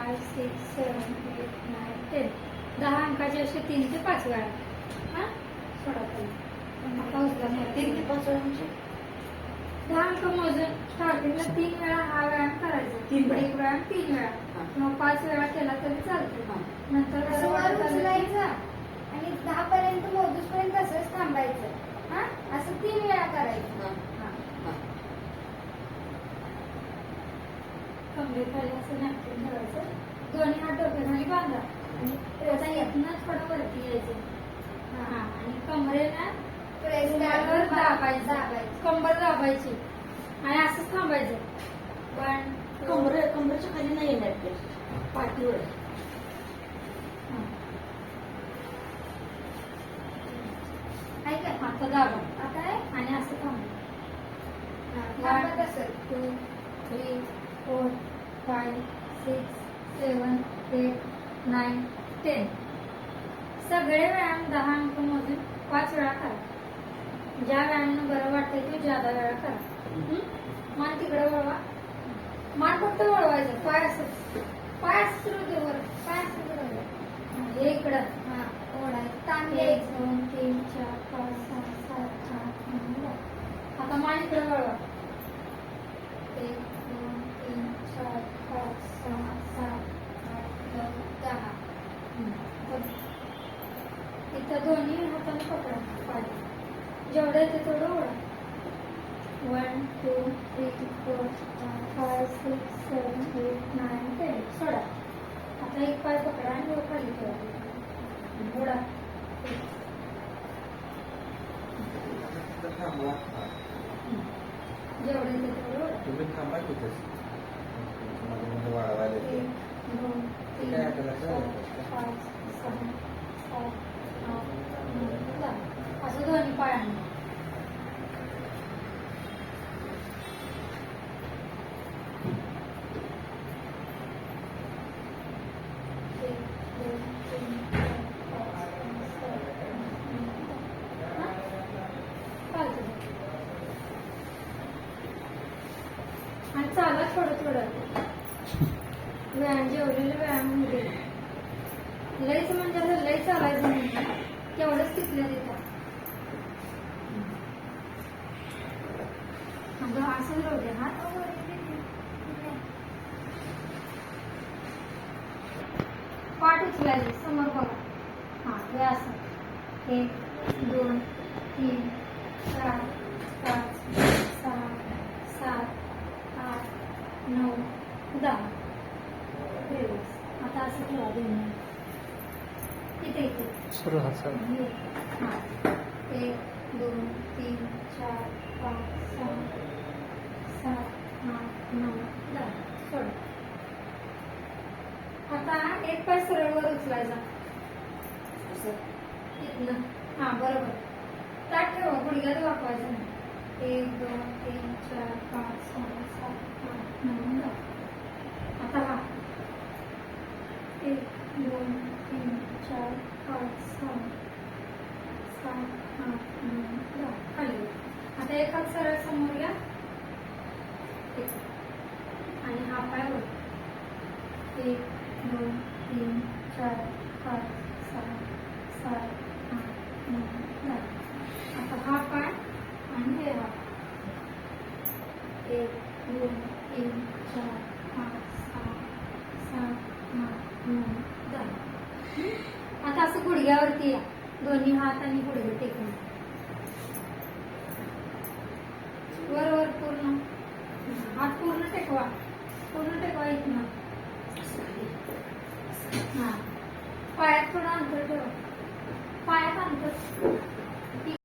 5 6 7 8 9 10 10 अंकाचे असे 3 ते 5 वेळा. हा सोडा खाली. आता उचला नाही. 3 ते 5 वेळा म्हणजे 10 अंक मोजून स्टार्टिंगला 3 वेळा हा व्यायाम करायचा. 3 वेळा. एक वेळा 3 वेळा किंवा 5 वेळा केला तरी चालतो. नंतर असं वर उचलायचं आणि 10 पर्यंत मोजूपर्यंत तसंच थांबायचं. हा असं 3 वेळा करायचं. कमरेखाली असं नॅपकिन ठेवायचं. दोन्ही हात डोक्याखाली बांधा आणि आता इथनं थोडं वरती यायचं. हा आणि कमरेला प्रेस रुमालावर दाबायचं. दाबायचं. कंबर दाबायची आणि असंच थांबायचं. पण कमरेच्या खाली नाही येणार ते पाठीवर. आहे का हात दाबा आता आहे आणि असं थांबा. थांबत असेल. 2 3 4 5 6 7 8 9 10 सगळे व्यायाम 10 अंक मोजून 5 वेळा करा. ज्या व्यायामानं बरं वाटतंय ते ज्यादा वेळा करा. मान तिकडे वळवा. मान फक्त वळवायचं. पाय असंच होते वर. पाय असंच वळवायचं. हे इकडं हा ओढायचं. ताण 1 द्यायचं. 2 3 4 5 6 7 8 9 10. आता मान इकडे वळवा. 1 2 3 4 5 6 7 8 9 10. इथं दोन्ही हाताने पकडा पाय. जेवढं येते तेवढं ओढा. 1 2 3 4 5 6 7 8 9 10 सोडा. आता एक पाय पकडा आणि वर खाली ठेवा. ओढा. जेवढं येते तेवढं ओढा. तुम्ही थांबा तिथेच. मध्ये मध्ये वाढवायला येते. 1 2 3 काय आपल्याला 4 कळलं? 5 6 7 8 9 10. असं दोन्ही पायांनी. आणि चाला थोडं थोडं. व्यायाम जेवढेले व्यायाम मध्ये लयच म्हणजे असं लय चालायचं नाही. तेवढंच तिथलं देतात. असं राहू दे. हात पाठ उचलायची समोर बघा. हा हे असं 1 2 3 4 5 6 7 8 9 10. आता असं ठेवा दोन्ही. इथे सुरू हा सर. हा 1 2 3 4 5 6 7 8 9 10. सोड. आता एक पाय सरळ वर उचलायचा. इथनं हा बरोबर. ताट ठेवा. गुडघ्यात वाकवायचं नाही. 1 2 3 4 5 6 7 8 9 10. आता हा 1 2 3 4 5 6 7 8 9 10. खाली. आता एक हात सरळ समोर घ्या आणि हा पाय वर. 1 2 3 4 5 6 7 8 9 10. आता हा पाय आणि हे हा. 1 2 3 4 5 6 7 8 9 10. आता असं गुडघ्यावरती या. दोन्ही हात आणि गुडघे टेकून वर वर पूर्ण. हात पूर्ण टेकवा. पूर्ण टेकवा इथनं. हा पायात थोडं अंतर ठेवा. पायात अंतर